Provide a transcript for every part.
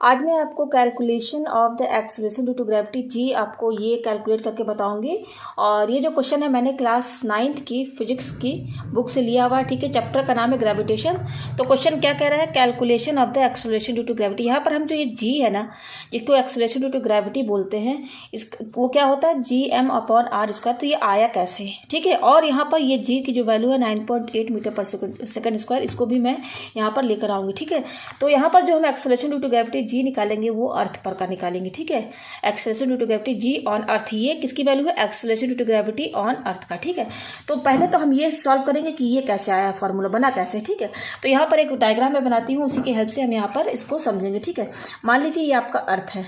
आज मैं आपको calculation of the acceleration due to gravity G आपको ये कैलकुलेट करके बताऊंगी। और ये जो क्वेश्चन है मैंने क्लास 9th की फिजिक्स की बुक से लिया हुआ है। ठीक है, चैप्टर का नाम है ग्रेविटेशन। तो क्वेश्चन क्या कह रहा है, calculation of the acceleration due to gravity. यहाँ पर हम जो ये जी है ना, जिसको एक्सेलरेशन ड्यू टू ग्रेविटी बोलते हैं, इस वो क्या होता है Gm/r²। तो ये आया कैसे, ठीक है। और यहाँ पर ये जी की जो वैल्यू है 9.8 मीटर पर सेकंड स्क्वायर, इसको भी मैं यहाँ पर लेकर आऊंगी। ठीक है, तो यहाँ पर जो हम acceleration due to gravity g निकालेंगे वो अर्थ पर का निकालेंगे। ठीक है, acceleration due to gravity g on earth, ये किसकी वैल्यू है, acceleration due to gravity on earth का। ठीक है, तो पहले तो हम ये सॉल्व करेंगे कि ये कैसे आया, फॉर्मूला बना कैसे। ठीक है, तो यहाँ पर एक डायग्राम मैं बनाती हूँ, उसी की हेल्प से हम यहाँ पर इसको समझेंगे। ठीक है, मान लीजिए ये आपका अर्थ है,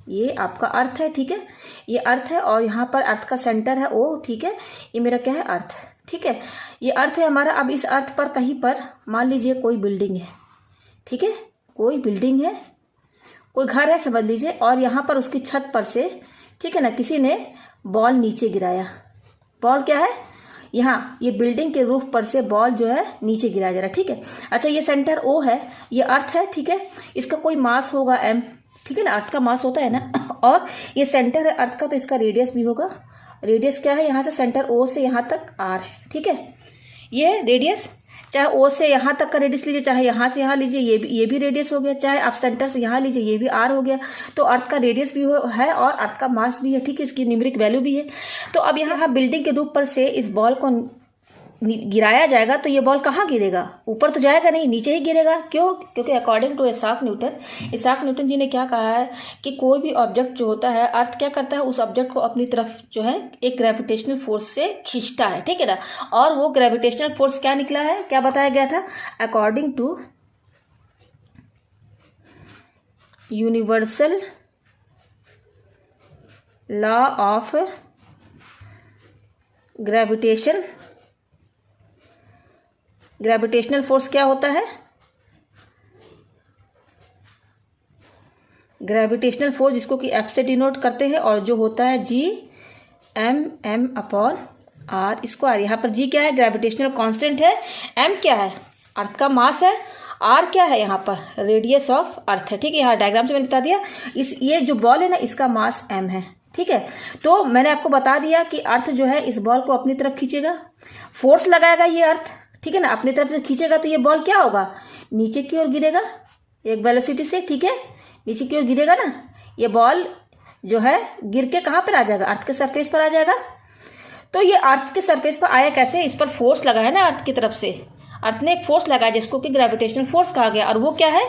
ये आपका अर्थ है। ठीक है, ये अर्थ है और यहाँ पर अर्थ का सेंटर है ओ। ठीक है, ये मेरा क्या है, अर्थ। ठीक है, ये अर्थ है हमारा। अब इस अर्थ पर कहीं पर मान लीजिए कोई बिल्डिंग है। ठीक है, कोई बिल्डिंग है, कोई घर है समझ लीजिए, और यहाँ पर उसकी छत पर से, ठीक है ना, किसी ने बॉल नीचे गिराया। बॉल क्या है, यहाँ ये बिल्डिंग के रूफ पर से बॉल जो है नीचे गिराया जा रहा है। ठीक है, अच्छा ये सेंटर ओ है, ये अर्थ है। ठीक है, इसका कोई मास होगा एम। ठीक है ना, अर्थ का मास होता है ना, और ये सेंटर है अर्थ का, तो इसका रेडियस भी होगा। रेडियस क्या है, यहाँ से सेंटर ओ से यहाँ तक आर है। ठीक है, ये रेडियस, चाहे ओ से यहाँ तक का रेडियस लीजिए, चाहे यहाँ से यहाँ लीजिए, ये भी रेडियस हो गया, चाहे आप सेंटर से यहाँ लीजिए, ये भी आर हो गया। तो अर्थ का रेडियस भी है और अर्थ का मास भी है। ठीक है, इसकी न्यूमेरिक वैल्यू भी है। तो अब यहाँ बिल्डिंग के रूप पर से इस बॉल को गिराया जाएगा, तो ये बॉल कहाँ गिरेगा, ऊपर तो जाएगा नहीं, नीचे ही गिरेगा। क्यों, क्योंकि अकॉर्डिंग टू इसाक न्यूटन जी ने क्या कहा है कि कोई भी ऑब्जेक्ट जो होता है, अर्थ क्या करता है, उस ऑब्जेक्ट को अपनी तरफ जो है एक ग्रेविटेशनल फोर्स से खींचता है। ठीक है ना, और वो ग्रेविटेशनल फोर्स क्या निकला है, क्या बताया गया था, according to universal law of gravitational force क्या होता है, ग्रेविटेशनल फोर्स जिसको कि एफ से डिनोट करते हैं, और जो होता है Gm/r स्क्वायर। यहाँ पर जी क्या है, ग्रेविटेशनल कांस्टेंट है, एम क्या है, अर्थ का मास है, आर क्या है, यहाँ पर रेडियस ऑफ अर्थ है। ठीक है, यहाँ डायग्राम से मैंने बता दिया, ये जो बॉल है ना, इसका मास एम है। ठीक है, तो मैंने आपको बता दिया कि अर्थ जो है इस बॉल को अपनी तरफ खींचेगा, फोर्स लगाएगा ये अर्थ। ठीक है ना, अपनी तरफ से खींचेगा, तो ये बॉल क्या होगा, नीचे की ओर गिरेगा एक वेलोसिटी से। ठीक है, नीचे की ओर गिरेगा ना, ये बॉल जो है गिर के कहाँ पर आ जाएगा, अर्थ के सरफेस पर आ जाएगा। तो ये अर्थ के सरफेस पर आया कैसे, इस पर फोर्स लगा है ना अर्थ की तरफ से, अर्थ ने एक फोर्स लगाया जिसको कि ग्रेविटेशनल फोर्स कहा गया, और वो क्या है,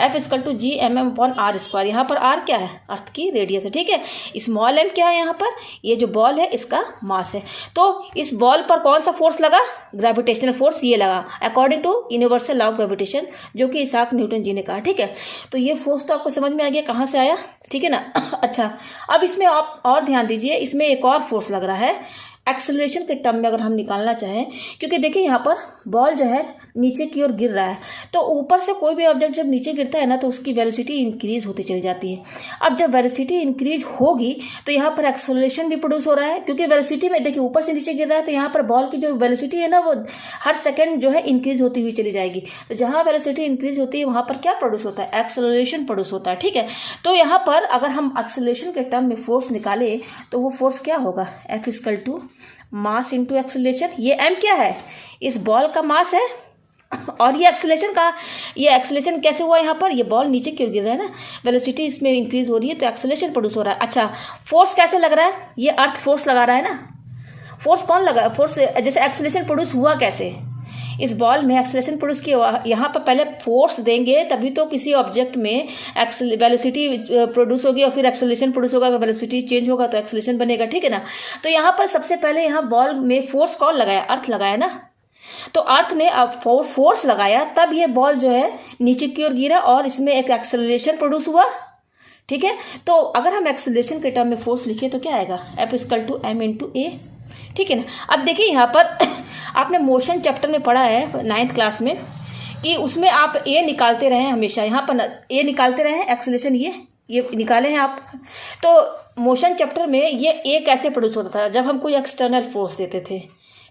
F=Gm/r²। यहाँ पर r क्या है, अर्थ की रेडियस है। ठीक है, स्मॉल m क्या है, यहाँ पर ये जो बॉल है इसका मास है। तो इस बॉल पर कौन सा फोर्स लगा, ग्रेविटेशनल फोर्स ये लगा, according to universal law of gravitation, जो कि इसाक न्यूटन जी ने कहा। ठीक है, तो ये फोर्स तो आपको समझ में आ गया कहाँ से आया। ठीक है ना, अच्छा अब इसमें आप और ध्यान दीजिए, इसमें एक और फोर्स लग रहा है एक्सेलरेशन के टर्म में अगर हम निकालना चाहें, क्योंकि देखिए यहाँ पर बॉल जो है नीचे की ओर गिर रहा है, तो ऊपर से कोई भी ऑब्जेक्ट जब नीचे गिरता है ना, तो उसकी वेलोसिटी इंक्रीज होती चली जाती है। अब जब वेलोसिटी इंक्रीज होगी तो यहाँ पर एक्सेलरेशन भी प्रोड्यूस हो रहा है, क्योंकि वेलोसिटी में देखिए ऊपर से नीचे गिर रहा है, तो यहाँ पर बॉल की जो वेलोसिटी है ना, वो हर सेकेंड जो है इंक्रीज होती हुई चली जाएगी। तो जहाँ वेलोसिटी इंक्रीज होती है वहाँ पर क्या प्रोड्यूस होता है, एक्सेलरेशन प्रोड्यूस होता है। ठीक है, तो यहाँ पर अगर हम एक्सेलरेशन के टर्म में फोर्स निकाले तो वो फोर्स क्या होगा, F= मास इंटू एक्सेलरेशन। ये m क्या है, इस बॉल का मास है, और ये एक्सेलरेशन कैसे हुआ, यहाँ पर ये बॉल नीचे की ओर गिर रहा है ना, वेलोसिटी इसमें इंक्रीज हो रही है, तो एक्सेलरेशन प्रोड्यूस हो रहा है। अच्छा, फोर्स कैसे लग रहा है, ये अर्थ फोर्स लगा रहा है ना, फोर्स कौन लगा, फोर्स जैसे एक्सेलरेशन प्रोड्यूस हुआ कैसे, इस बॉल में एक्सेलरेशन प्रोड्यूस किया, यहाँ पर पहले फोर्स देंगे तभी तो किसी ऑब्जेक्ट में वेलोसिटी प्रोड्यूस होगी, और फिर एक्सेलरेशन प्रोड्यूस होगा, अगर वेलोसिटी चेंज होगा तो एक्सेलरेशन बनेगा। ठीक है ना, तो यहाँ पर सबसे पहले यहाँ बॉल में फोर्स कौन लगाया, अर्थ लगाया ना, तो अर्थ ने अब फोर्स लगाया, तब ये बॉल जो है नीचे की ओर गिरा और इसमें एक एक्सेलरेशन प्रोड्यूस हुआ। ठीक है, तो अगर हम एक्सेलरेशन के टर्म में फोर्स लिखे तो क्या आएगा, F=m×a। ठीक है ना, अब देखिए यहाँ पर आपने मोशन चैप्टर में पढ़ा है 9th क्लास में, कि उसमें आप ए निकालते रहे हमेशा, यहाँ पर ए निकालते रहे, एक्सेलरेशन ये निकाले हैं आप। तो मोशन चैप्टर में ये ए कैसे प्रोड्यूस होता था, जब हम कोई एक्सटर्नल फोर्स देते थे।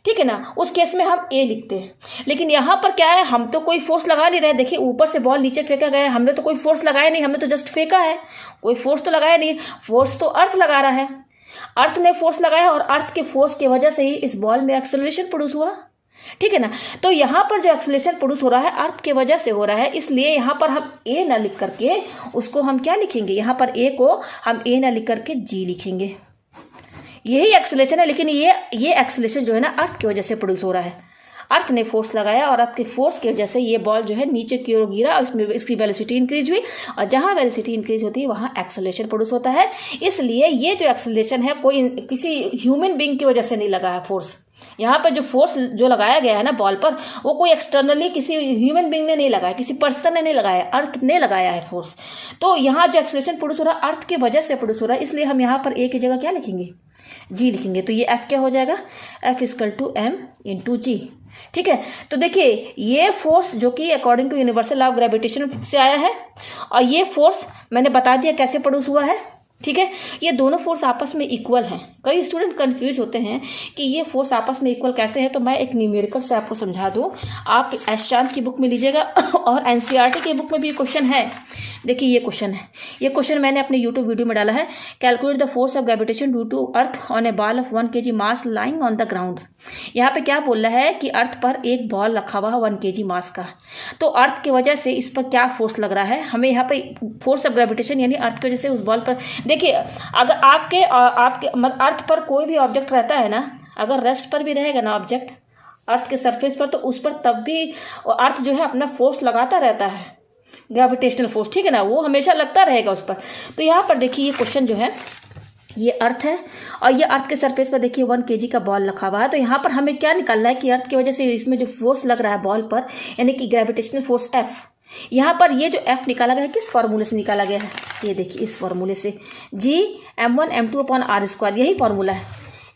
ठीक है ना, उस केस में हम ए लिखते हैं। लेकिन यहाँ पर क्या है, हम तो कोई फोर्स लगा नहीं रहे। देखिए ऊपर से बॉल नीचे फेंका गया है, हमने तो कोई फोर्स लगाया नहीं, हमने तो जस्ट फेंका है, कोई फोर्स तो लगाया नहीं। फोर्स तो अर्थ लगा रहा है, अर्थ ने फोर्स लगाया और अर्थ के फोर्स की वजह से ही इस बॉल में एक्सेलरेशन प्रोड्यूस हुआ। ठीक है ना, तो यहाँ पर जो एक्सेलरेशन प्रोड्यूस हो रहा है अर्थ के वजह से हो रहा है, इसलिए यहाँ पर हम ए ना लिख करके उसको हम क्या लिखेंगे, यहाँ पर ए को हम ए ना लिख करके जी लिखेंगे। यही एक्सेलरेशन है, लेकिन ये एक्सेलरेशन जो है ना अर्थ की वजह से प्रोड्यूस हो रहा है। अर्थ ने फोर्स लगाया और अर्थ के फोर्स की वजह से ये बॉल जो है नीचे की ओर गिरा, उसमें इसकी वेलोसिटी इंक्रीज हुई, और जहां वेलोसिटी इंक्रीज होती है वहां एक्सेलरेशन प्रोड्यूस होता है। इसलिए ये जो एक्सेलरेशन है कोई किसी ह्यूमन बीइंग की वजह से नहीं लगा है फोर्स। यहाँ पर जो फोर्स जो लगाया गया है ना बॉल पर, वो कोई एक्सटर्नली किसी ह्यूमन बीइंग ने नहीं लगाया, किसी पर्सन ने नहीं लगाया, अर्थ ने लगाया है फोर्स। तो यहाँ जो एक्सेलरेशन प्रोड्यूस हो रहा है अर्थ की वजह से प्रोड्यूस हो रहा है, इसलिए हम यहाँ पर ए की जगह क्या लिखेंगे, जी लिखेंगे। तो ये एफ क्या हो जाएगा, F equal to M into G. ठीक है, तो देखिए ये फोर्स जो कि according to universal law of gravitation से आया है, और ये फोर्स मैंने बता दिया कैसे प्रोड्यूस हुआ है। ठीक है, ये दोनों फोर्स आपस में इक्वल हैं। कई स्टूडेंट कंफ्यूज होते हैं कि ये फोर्स आपस में इक्वल कैसे है, तो मैं एक न्यूमेरिकल से आपको समझा दूं। आप एस चांद की बुक में लीजिएगा और एनसीईआरटी की बुक में भी क्वेश्चन है। देखिए ये क्वेश्चन है, ये क्वेश्चन मैंने अपने यूट्यूब वीडियो में डाला है। Calculate the force of gravitation due to earth on a ball of 1 kg mass lying on the ground. यहाँ पे क्या बोल रहा है कि अर्थ पर एक बॉल रखा हुआ है 1 kg मास का, तो अर्थ की वजह से इस पर क्या फोर्स लग रहा है, हमें यहाँ पे फोर्स ऑफ ग्रेविटेशन यानी अर्थ की वजह से उस बॉल पर। देखिए अगर आपके अर्थ पर कोई भी ऑब्जेक्ट रहता है ना, अगर रेस्ट पर भी रहेगा ना ऑब्जेक्ट अर्थ के सरफेस पर, तो उस पर तब भी अर्थ जो है अपना फोर्स लगाता रहता है, ग्रेविटेशनल फोर्स। ठीक है ना, वो हमेशा लगता रहेगा उस पर। तो यहाँ पर देखिए ये क्वेश्चन जो है, ये अर्थ है और ये अर्थ के सरफेस पर देखिए 1 kg का बॉल रखा हुआ है। तो यहाँ पर हमें क्या निकालना है कि अर्थ की वजह से इसमें जो फोर्स लग रहा है बॉल पर, यानी कि ग्रेविटेशनल फोर्स एफ। यहाँ पर ये जो एफ निकाला गया है किस फॉर्मूले से निकाला गया है, ये देखिए इस फॉर्मूले से, G m1 m2 upon R square, यही फॉर्मूला है,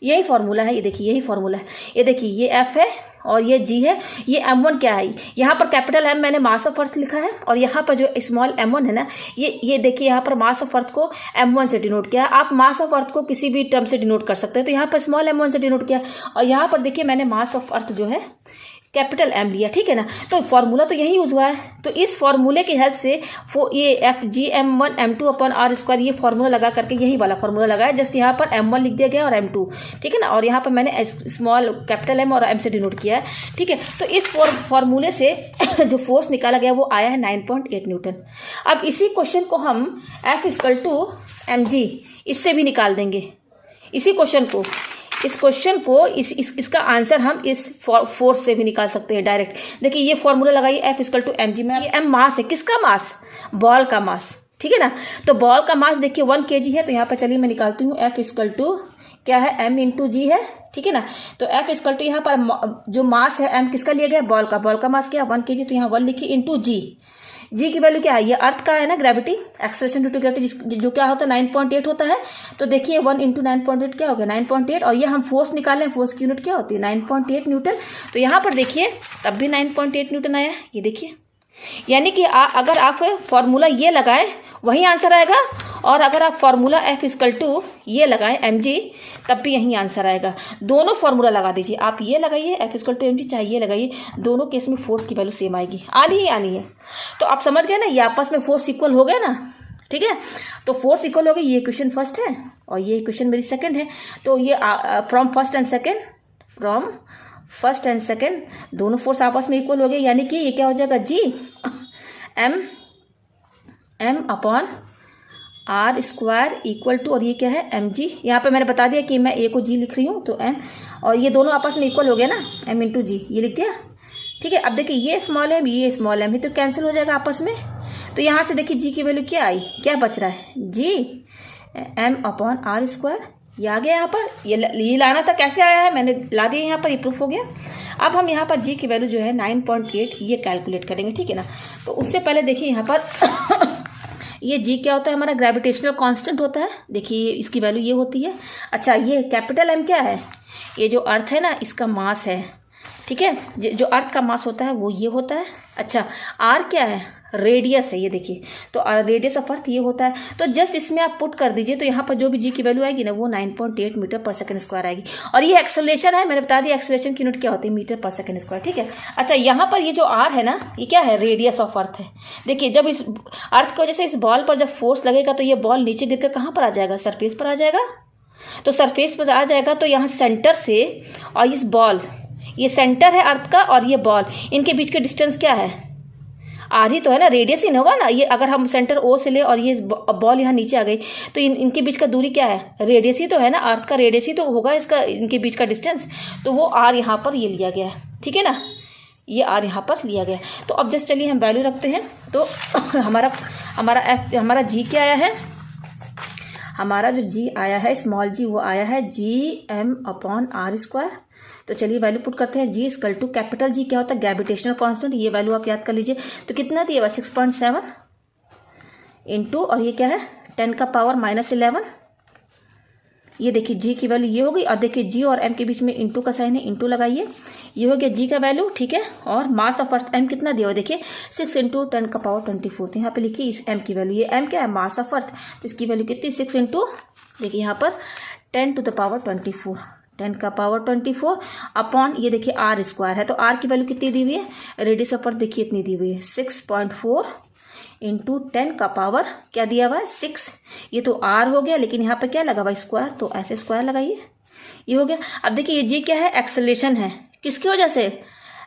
यही फॉर्मूला है। ये देखिए यही फॉर्मूला है, ये देखिए ये एफ है और ये जी है। ये m1 क्या है, यहाँ पर कैपिटल M मैंने मास ऑफ अर्थ लिखा है, और यहाँ पर जो स्मॉल m1 है ना, ये देखिए यहाँ पर मास ऑफ अर्थ को m1 से डिनोट किया। आप मास ऑफ अर्थ को किसी भी टर्म से डिनोट कर सकते हैं, तो यहाँ पर स्मॉल m1 से डिनोट किया, और यहाँ पर देखिए मैंने मास ऑफ अर्थ जो है कैपिटल M लिया। ठीक है ना, तो फॉर्मूला तो यही यूज हुआ है। तो इस फॉर्मूले की हेल्प से ये F G m1 m2 upon R square, ये फॉर्मूला लगा करके यही वाला फॉर्मूला लगाया। जस्ट यहाँ पर m1 लिख दिया गया और m2, ठीक है ना, और यहाँ पर मैंने स्मॉल कैपिटल M और M से डिनोट किया है। ठीक है, तो इस फॉर्मूले से जो फोर्स निकाला गया वो आया है 9.8 न्यूटन। अब इसी क्वेश्चन को हम F इक्वल टू mg इससे भी निकाल देंगे। इसी क्वेश्चन को, इस क्वेश्चन को इसका आंसर हम इस फोर्स से भी निकाल सकते हैं डायरेक्ट। देखिए ये फॉर्मूला लगाइए, F equal to M G में। ये एम मास है, किसका मास, बॉल का मास। ठीक है ना, तो बॉल का मास देखिए 1 kg है, तो यहाँ पर चलिए मैं निकालती हूँ। एफ इक्वल टू क्या है, एम इंटू जी है। ठीक है ना, तो एफ इक्वल टू यहाँ पर जो मास है एम किसका लिया गया, बॉल का। बॉल का मास क्या 1 kg, तो यहाँ 1 लिखिए इंटू जी। जी की वैल्यू क्या है, ये अर्थ का है ना gravity, acceleration due to gravity, जो क्या होता है 9.8 होता है। तो देखिए 1 इंटू 9.8 क्या हो गया 9.8, और ये हम फोर्स निकालें, फोर्स की यूनिट क्या होती है 9.8 न्यूटन। तो यहाँ पर देखिए तब भी 9.8 न्यूटन आया, ये देखिए। यानी कि अगर आप फॉर्मूला ये लगाएं वही आंसर आएगा, और अगर आप फॉर्मूला एफ इक्वल टू ये लगाएं एम जी, तब भी यही आंसर आएगा। दोनों फॉर्मूला लगा दीजिए, आप ये लगाइए F equal to M G, चाहे ये लगाइए, दोनों केस में फोर्स की वैल्यू सेम आएगी, आनी ही आनी है। तो आप समझ गए ना, ये आपस में फोर्स इक्वल हो गया ना। ठीक है, तो फोर्स इक्वल हो गई। ये क्वेश्चन फर्स्ट है और ये क्वेश्चन मेरी सेकंड है। तो ये फ्रॉम फर्स्ट एंड सेकंड दोनों फोर्स आपस में इक्वल हो गए, यानी कि ये क्या हो जाएगा, G M upon R square equal to, और ये क्या है एम जी। यहाँ पे मैंने बता दिया कि मैं ए को जी लिख रही हूँ, तो एम, और ये दोनों आपस में इक्वल हो गया ना, एम इंटू जी, ये लिख दिया। ठीक है, अब देखिए ये स्मॉल एम, ये स्मॉल एम, ये तो कैंसिल हो जाएगा आपस में। तो यहाँ से देखिए जी की वैल्यू क्या आई, क्या बच रहा है, G M upon R square, ये आ गया। यहाँ पर ये लाना था, कैसे आया है मैंने ला दिया यहाँ पर, ये प्रूफ हो गया। अब हम यहाँ पर जी की वैल्यू जो है 9.8 ये कैलकुलेट करेंगे। ठीक है ना, तो उससे पहले देखिए यहाँ पर ये जी क्या होता है, हमारा ग्रेविटेशनल कांस्टेंट होता है। देखिए इसकी वैल्यू ये होती है। अच्छा, ये कैपिटल एम क्या है, ये जो अर्थ है ना इसका मास है। ठीक है, जो अर्थ का मास होता है वो ये होता है। अच्छा, आर क्या है, रेडियस है, ये देखिए। तो रेडियस ऑफ अर्थ ये होता है। तो जस्ट इसमें आप पुट कर दीजिए, तो यहाँ पर जो भी जी की वैल्यू आएगी ना वो 9.8 मीटर पर सेकंड स्क्वायर आएगी। और ये एक्सेलरेशन है, मैंने बता दिया एक्सेलरेशन की यूनिट क्या होती है, मीटर पर सेकंड स्क्वायर, ठीक है। अच्छा, यहाँ पर ये जो आर है ना, ये क्या है, रेडियस ऑफ अर्थ है। देखिए, जब इस अर्थ की वजह से इस बॉल पर जब फोर्स लगेगा तो ये बॉल नीचे गिरकर कहाँ पर आ जाएगा, सरफेस पर आ जाएगा। तो सरफेस पर आ जाएगा तो यहाँ सेंटर से और इस बॉल, ये सेंटर है अर्थ का और ये बॉल, इनके बीच के डिस्टेंस क्या है, आर ही तो है ना, रेडियस ही ना होगा ना। ये अगर हम सेंटर ओ से ले और ये बॉल यहाँ नीचे आ गई तो इनके बीच का दूरी क्या है, रेडियस ही तो है ना, अर्थ का रेडियस ही तो होगा इसका, इनके बीच का डिस्टेंस। तो वो आर यहाँ पर ये लिया गया है, ठीक है ना, ये आर यहाँ पर लिया गया है। तो अब जस्ट चलिए हम वैल्यू रखते हैं। तो हमारा जी क्या आया है, हमारा जो जी आया है स्मॉल जी, वो आया है Gm/r²। तो चलिए वैल्यू पुट करते हैं। जी इक्वल टू कैपिटल जी क्या होता है, ग्रेविटेशनल कांस्टेंट, ये वैल्यू आप याद कर लीजिए। तो कितना दिया हुआ 6.7 इंटू, और ये क्या है 10⁻⁻11। ये देखिए जी की वैल्यू ये होगी, और देखिए जी और एम के बीच में इंटू का साइन है, इंटू लगाइए, ये हो गया जी का वैल्यू, ठीक है। और मास ऑफ अर्थ एम कितना दिया हुआ, देखिए 6 इंटू 10⁻24। तो यहाँ पे लिखिए इस एम की वैल्यू, ये एम क्या है, मास ऑफ अर्थ, तो इसकी वैल्यू कितनी 6 इंटू, देखिए यहाँ पर 10⁻24, 10⁻24 अपॉन ये देखिए r² है। तो r की वैल्यू कितनी दी हुई है, रेडियस ऑफ अर्थ देखिए इतनी दी हुई है 6.4 इंटू 10 का पावर क्या दिया हुआ है 6। ये तो r हो गया, लेकिन यहाँ पे क्या लगा हुआ स्क्वायर, तो ऐसे स्क्वायर लगाइए, ये हो गया। अब देखिए ये जी क्या है, एक्सेलरेशन है, किसकी वजह से,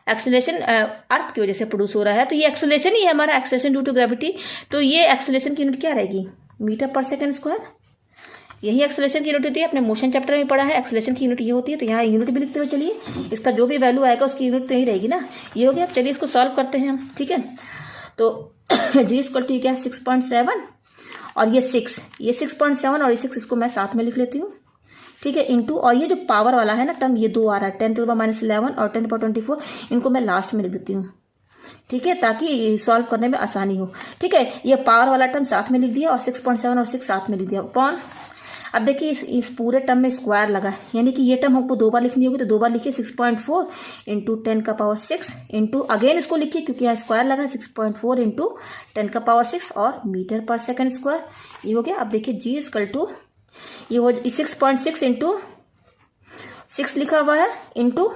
एक्सेलरेशन अर्थ की वजह से प्रोड्यूस हो रहा है। तो ये एक्सेलरेशन ही है हमारा, एक्सेलरेशन ड्यू टू ग्रेविटी। तो ये एक्सेलरेशन की यूनिट क्या रहेगी, मीटर पर सेकंड स्क्वायर। यही एक्सेलरेशन की यूनिट होती है, अपने मोशन चैप्टर में पढ़ा है, एक्सेलरेशन की यूनिट ये होती है। तो यहाँ यूनिट भी लिखते हुए चलिए, इसका जो भी वैल्यू आएगा उसकी यूनिट तो यही रहेगी ना, ये हो गया। अब चलिए इसको सॉल्व करते हैं हम, ठीक है। तो जी इक्वल टू क्या है 6.7 और ये 6, ये 6.7 और ये 6, इसको मैं साथ में लिख लेती हूँ, ठीक है, इंटू, और ये जो पावर वाला है ना टर्म, ये 2 आ रहा है, 10⁻11 और 10⁻24, इनको मैं लास्ट में लिख देती हूँ, ठीक है, ताकि सॉल्व करने में आसानी हो, ठीक है। ये पावर वाला टर्म साथ में लिख दिया और 6.7 और 6 साथ में लिख दिया अपॉन। अब देखिए इस पूरे टर्म में स्क्वायर लगा, यानी कि ये टर्म हमको 2 बार लिखनी होगी, तो 2 बार लिखिए 6.4 इंटू 10⁻6 इंटू, अगेन इसको लिखिए क्योंकि यहाँ स्क्वायर लगा, 6.4 इंटू 10⁻6 और मीटर पर सेकंड स्क्वायर, ये हो गया। अब देखिए जी इक्वल टू ये हो 6.6 इंटू 6 लिखा हुआ है इंटू,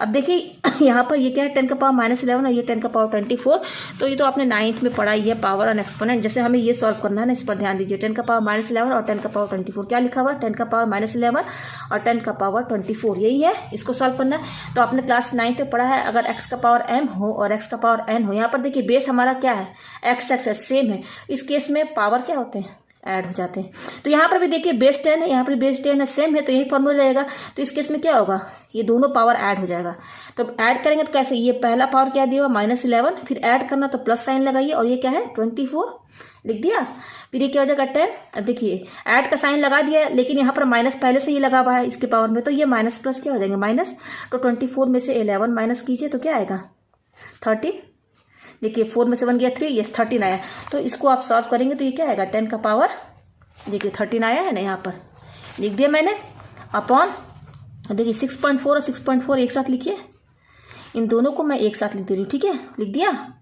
अब देखिए यहाँ पर ये क्या है 10⁻11 और ये 10⁻24। तो ये तो आपने 9th में पढ़ा ही है, पावर और एक्सपोनेंट। जैसे हमें ये सॉल्व करना है ना, इस पर ध्यान दीजिए, 10⁻11 और 10⁻24 क्या लिखा हुआ है, 10⁻11 और 10⁻24, यही है, इसको सॉल्व करना है। तो आपने क्लास 9th में पढ़ा है, अगर x का पावर m हो और x का पावर n हो, यहाँ पर देखिए बेस हमारा क्या है, x सेम है, इस केस में पावर क्या होते हैं, ऐड हो जाते हैं। तो यहाँ पर भी देखिए बेस 10 है, यहाँ पर बेस 10 है, सेम है, तो यही फॉर्मूला रहेगा। तो इस केस में क्या होगा, ये दोनों पावर ऐड हो जाएगा। तो ऐड करेंगे तो कैसे, ये पहला पावर क्या दिया हुआ -11, फिर ऐड करना तो प्लस साइन लगाइए, और ये क्या है 24 लिख दिया, फिर ये क्या हो जाएगा 10। अब देखिए ऐड का साइन लगा दिया, लेकिन यहाँ पर माइनस पहले से ही लगा हुआ है इसके पावर में, तो ये माइनस प्लस क्या हो जाएंगे माइनस। तो 24 में से 11 माइनस कीजिए तो क्या आएगा 13। देखिए 4 में से 1 गया 3, ये 13 आया। तो इसको आप सॉल्व करेंगे तो ये क्या आएगा 10 का पावर, देखिए 13 आया है ना, यहाँ पर लिख दिया मैंने, अपॉन देखिए 6.4 और 6.4 एक साथ लिखिए, इन दोनों को मैं एक साथ लिख दे रही हूँ, ठीक है, लिख दिया,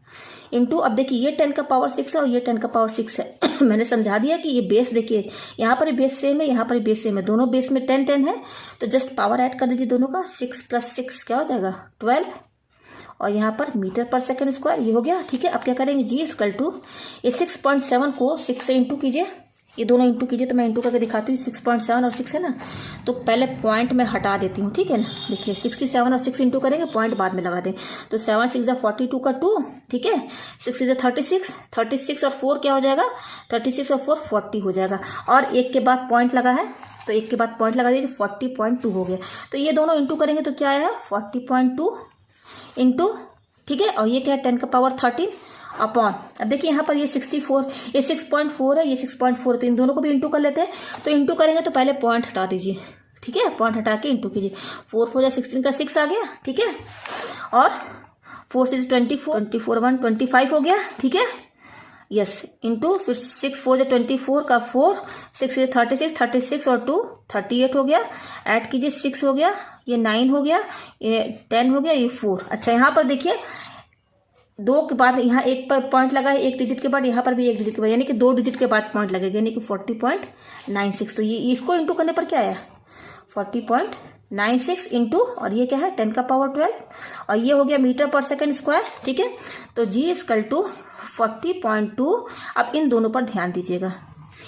इंटू, अब देखिए ये 10 का पावर 6 है और ये 10 का पावर 6 है। मैंने समझा दिया कि ये बेस देखिए यहाँ पर बेस सेम है, यहाँ पर बेस सेम है, दोनों बेस में 10 10 है, तो जस्ट पावर ऐड कर दीजिए दोनों का, 6 + 6 क्या हो जाएगा 12, और यहाँ पर मीटर पर सेकंड स्क्वायर, ये हो गया, ठीक है। अब क्या करेंगे जी इक्वल टू ये 6.7 को 6 से इंटू कीजिए, ये दोनों इंटू कीजिए, तो मैं इंटू करके दिखाती हूँ, 6.7 और 6 है ना, तो पहले पॉइंट में हटा देती हूँ, ठीक है ना। देखिए 67 और 6 इंटू करेंगे, पॉइंट बाद में लगा दें, तो 7 6 42 का 2, ठीक है, 6 6 36, 36 और 4 क्या हो जाएगा 36 और 4 40 हो जाएगा, और एक के बाद पॉइंट लगा है तो एक के बाद पॉइंट लगा दीजिए, 40.2 हो गया। तो ये दोनों इंटू करेंगे तो क्या आया है 40.2 इंटू, ठीक है, और ये क्या है 10 का पावर 13 अपॉन, अब देखिए यहाँ पर ये 64, ये 6.4 है, ये 6.4, तो इन दोनों को भी इंटू कर लेते हैं। तो इंटू करेंगे तो पहले पॉइंट हटा दीजिए, ठीक है, पॉइंट हटा के इंटू कीजिए, 4 4 16 का 6 आ गया, ठीक है, और 4 6 24, 24 1 25 हो गया, ठीक है, यस, इंटू फिर 6 4 24 का 4, 6 36, 36 और 2 38 हो गया, ऐड कीजिए 6 हो गया, ये 9 हो गया, ये 10 हो गया, ये 4। अच्छा यहाँ पर देखिए 2 के बाद यहाँ एक पॉइंट लगा है, एक डिजिट के बाद यहाँ पर भी एक डिजिट के बाद, यानी कि 2 डिजिट के बाद पॉइंट लगेगा, यानी कि 40.96। तो ये इसको इंटू करने पर क्या आया 40.96 इंटू, और ये क्या है 10 का पावर 12, और ये हो गया मीटर पर सेकंड स्क्वायर। ठीक है, तो G इक्वल टू 40.2। अब इन दोनों पर ध्यान दीजिएगा,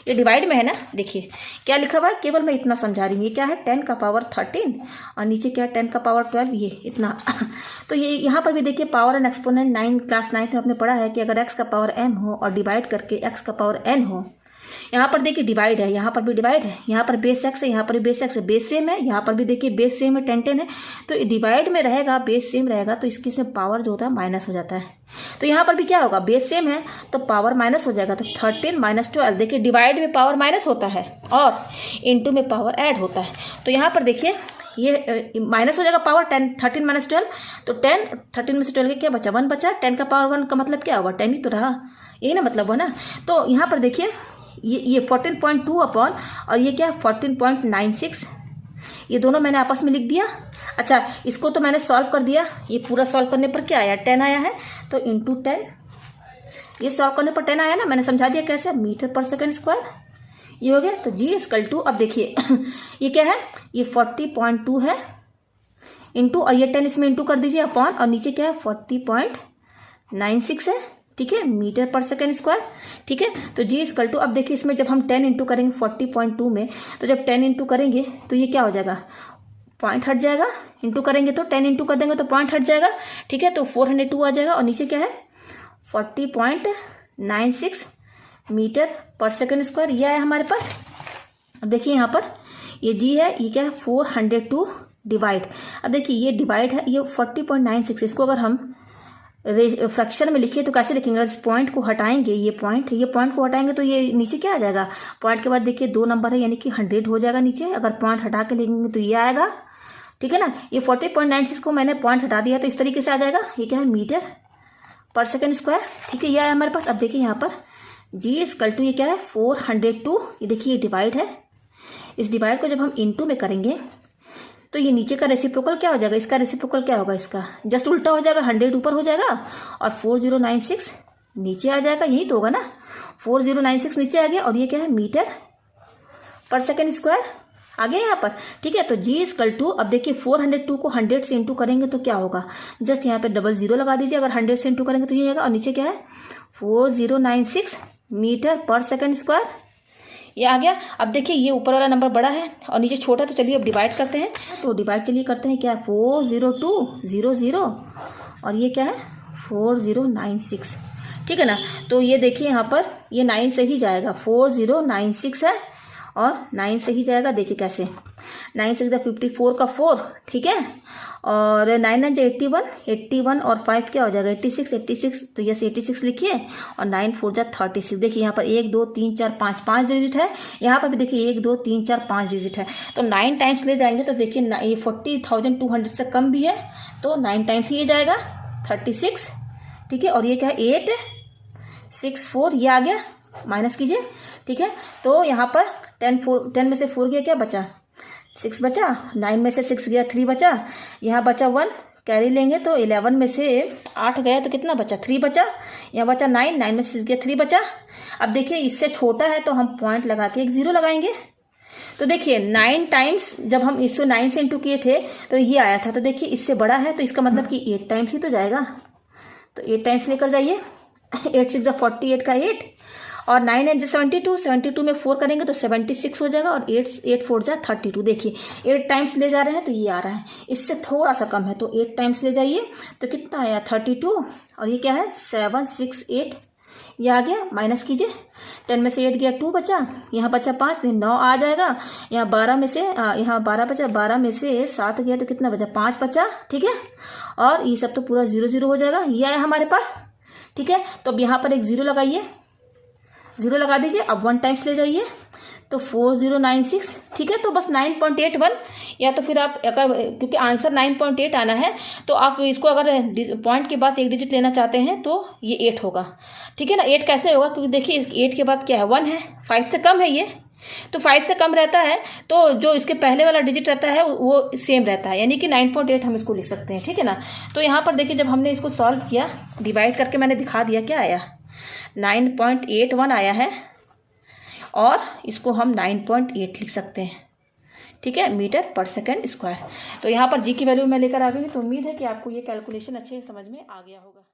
ये डिवाइड में है ना, देखिए क्या लिखा हुआ है, केवल मैं इतना समझा रही हूँ। ये क्या है 10 का पावर 13 और नीचे क्या है 10 का पावर 12, ये इतना। तो ये यहाँ पर भी देखिए पावर एंड एक्सपोनेंट 9 क्लास 9 में आपने पढ़ा है कि अगर x का पावर m हो और डिवाइड करके x का पावर n हो, यहाँ पर देखिए डिवाइड है, यहाँ पर भी डिवाइड है, यहाँ पर बेस x है, यहाँ पर भी बेस x है, बेस सेम है, यहाँ पर भी देखिए बेस सेम है 10 है। तो डिवाइड में रहेगा, बेस सेम रहेगा, तो इसकी से पावर जो होता है माइनस हो जाता है। तो यहाँ पर भी क्या होगा, बेस सेम है तो पावर माइनस हो जाएगा, तो 13 माइनस 12। देखिए डिवाइड में पावर माइनस होता है और इंटू में पावर ऐड होता है। तो यहाँ पर देखिए ये माइनस हो जाएगा पावर 13 माइनस 12, तो 10 13 में से 12 के क्या बचा 1 बचा। 10 का पावर 1 का मतलब क्या होगा 10 ही तो रहा, यही ना मतलब हो ना। तो यहाँ पर देखिए ये 14.2 अपॉन और ये क्या 14.96, ये दोनों मैंने आपस में लिख दिया। अच्छा, इसको तो मैंने सॉल्व कर दिया, ये पूरा सॉल्व करने पर क्या आया 10 आया है, तो इंटू 10, ये सॉल्व करने पर 10 आया ना, मैंने समझा दिया कैसे, मीटर पर सेकंड स्क्वायर, ये हो गया। तो G इक्वल टू, अब देखिए ये क्या है, ये 40.2 है इंटू, और ये 10 इसमें इंटू कर दीजिए अपॉन, और नीचे क्या है 40.96 है। ठीक है, मीटर पर सेकंड स्क्वायर। ठीक है, तो G इक्वल टू, अब देखिए इसमें जब हम 10 इंटू करेंगे 40.2 में, तो जब 10 इंटू करेंगे तो ये क्या हो जाएगा, पॉइंट हट जाएगा, इंटू करेंगे तो 10 इंटू कर देंगे तो पॉइंट हट जाएगा। ठीक है, तो 402 आ जाएगा, और नीचे क्या है 40.96 मीटर पर सेकंड स्क्वायर, ये है हमारे पास। अब देखिए यहाँ पर ये G है, ये क्या है 402 डिवाइड, अब देखिए ये डिवाइड है, ये 40.96, इसको अगर हम फ्रैक्शन में लिखिए तो कैसे लिखेंगे, इस पॉइंट को हटाएंगे, ये पॉइंट को हटाएंगे तो ये नीचे क्या आ जाएगा, पॉइंट के बाद देखिए 2 नंबर है, यानी कि 100 हो जाएगा नीचे, अगर पॉइंट हटा के लिखेंगे तो ये आएगा। ठीक है ना, ये 40.96 को मैंने पॉइंट हटा दिया तो इस तरीके से आ जाएगा, ये क्या है मीटर पर सेकंड स्क्वायर। ठीक है, ये आया हमारे पास। अब देखिए यहाँ पर G इक्वल टू, ये क्या है 402, ये देखिए ये डिवाइड है, इस डिवाइड को जब हम इंटू में करेंगे तो ये नीचे का रेसिप्रोकल क्या हो जाएगा, इसका रेसिप्रोकल क्या होगा, इसका जस्ट उल्टा हो जाएगा, 100 ऊपर हो जाएगा और 4096 नीचे आ जाएगा, यही तो होगा ना, 4096 नीचे आ गया, और ये क्या है मीटर पर सेकंड स्क्वायर आ गया यहाँ पर। ठीक है, तो G इक्वल टू, अब देखिए 402 को 100 से इंटू करेंगे तो क्या होगा, जस्ट यहाँ पे डबल जीरो लगा दीजिए, अगर 100 से इंटू करेंगे तो ये आएगा, और नीचे क्या है 4096 मीटर पर सेकंड स्क्वायर, ये आ गया। अब देखिए ये ऊपर वाला नंबर बड़ा है और नीचे छोटा, तो चलिए अब डिवाइड करते हैं, तो डिवाइड चलिए करते हैं, क्या 40200 और ये क्या है 4096। ठीक है ना, तो ये देखिए यहाँ पर ये 9 से ही जाएगा, 4096 है और 9 से ही जाएगा, देखिए कैसे 9 से 54 का 4। ठीक है, और 9 9 81 और 5 क्या हो जाएगा 86, तो यस 86 लिखिए, और 9 4 जा 36। देखिए यहाँ पर 1 2 3 4 5 डिजिट है, यहाँ पर भी देखिए 1 2 3 4 5 डिजिट है, तो 9 टाइम्स ले जाएंगे तो देखिए ये 40,200 से कम भी है, तो 9 टाइम्स ही ये जाएगा 36। ठीक है, और ये क्या है 864, ये आ गया, माइनस कीजिए। ठीक है, तो यहाँ पर 10 में से 4 गया, क्या बचा 6 बचा, 9 में से 6 गया 3 बचा, यहाँ बचा 1 कैरी लेंगे तो 11 में से 8 गया तो कितना बचा 3 बचा, यहाँ बचा 9 में से 6 गया 3 बचा। अब देखिए इससे छोटा है तो हम पॉइंट लगा के एक 0 लगाएंगे, तो देखिए 9 टाइम्स जब हम इसको 9 से इंटू किए थे तो ये आया था, तो देखिए इससे बड़ा है तो इसका मतलब कि 8 टाइम्स ही तो जाएगा, तो 8 टाइम्स लेकर जाइए, 8 6 48 का 8, और 9 8 72 में 4 करेंगे तो 76 हो जाएगा, और 8 4 जा 32। देखिए 8 टाइम्स ले जा रहे हैं तो ये आ रहा है, इससे थोड़ा सा कम है तो 8 टाइम्स ले जाइए, तो कितना आया 32, और ये क्या है 768, ये आ गया, माइनस कीजिए, 10 में से 8 गया 2 बचा, यहाँ बचा 5, 9 आ जाएगा, यहाँ 12 में से यहाँ 12 बचा, 12 में से 7 गया तो कितना बचा 5 बचा। ठीक है, और ये सब तो पूरा 0 0 हो जाएगा, ये आया हमारे पास। ठीक है, तो अब यहाँ पर एक 0 लगाइए, 0 लगा दीजिए, अब 1 टाइम्स ले जाइए तो 4096। ठीक है, तो बस 9.81, या तो फिर आप अगर क्योंकि आंसर 9.8 आना है तो आप इसको अगर पॉइंट के बाद एक डिजिट लेना चाहते हैं तो ये 8 होगा। ठीक है ना, 8 कैसे होगा, क्योंकि देखिए 8 के बाद क्या है 1 है, 5 से कम है ये, तो 5 से कम रहता है तो जो इसके पहले वाला डिजिट रहता है वो सेम रहता है, यानी कि 9.8 हम इसको लिख सकते हैं, ठीक है ना। तो यहाँ पर देखिए जब हमने इसको सॉल्व किया, डिवाइड करके मैंने दिखा दिया, क्या आया 9.81 आया है, और इसको हम 9.8 लिख सकते हैं, ठीक है, मीटर पर सेकेंड स्क्वायर। तो यहाँ पर जी की वैल्यू मैं लेकर आ गई। तो उम्मीद है कि आपको ये कैलकुलेशन अच्छे समझ में आ गया होगा।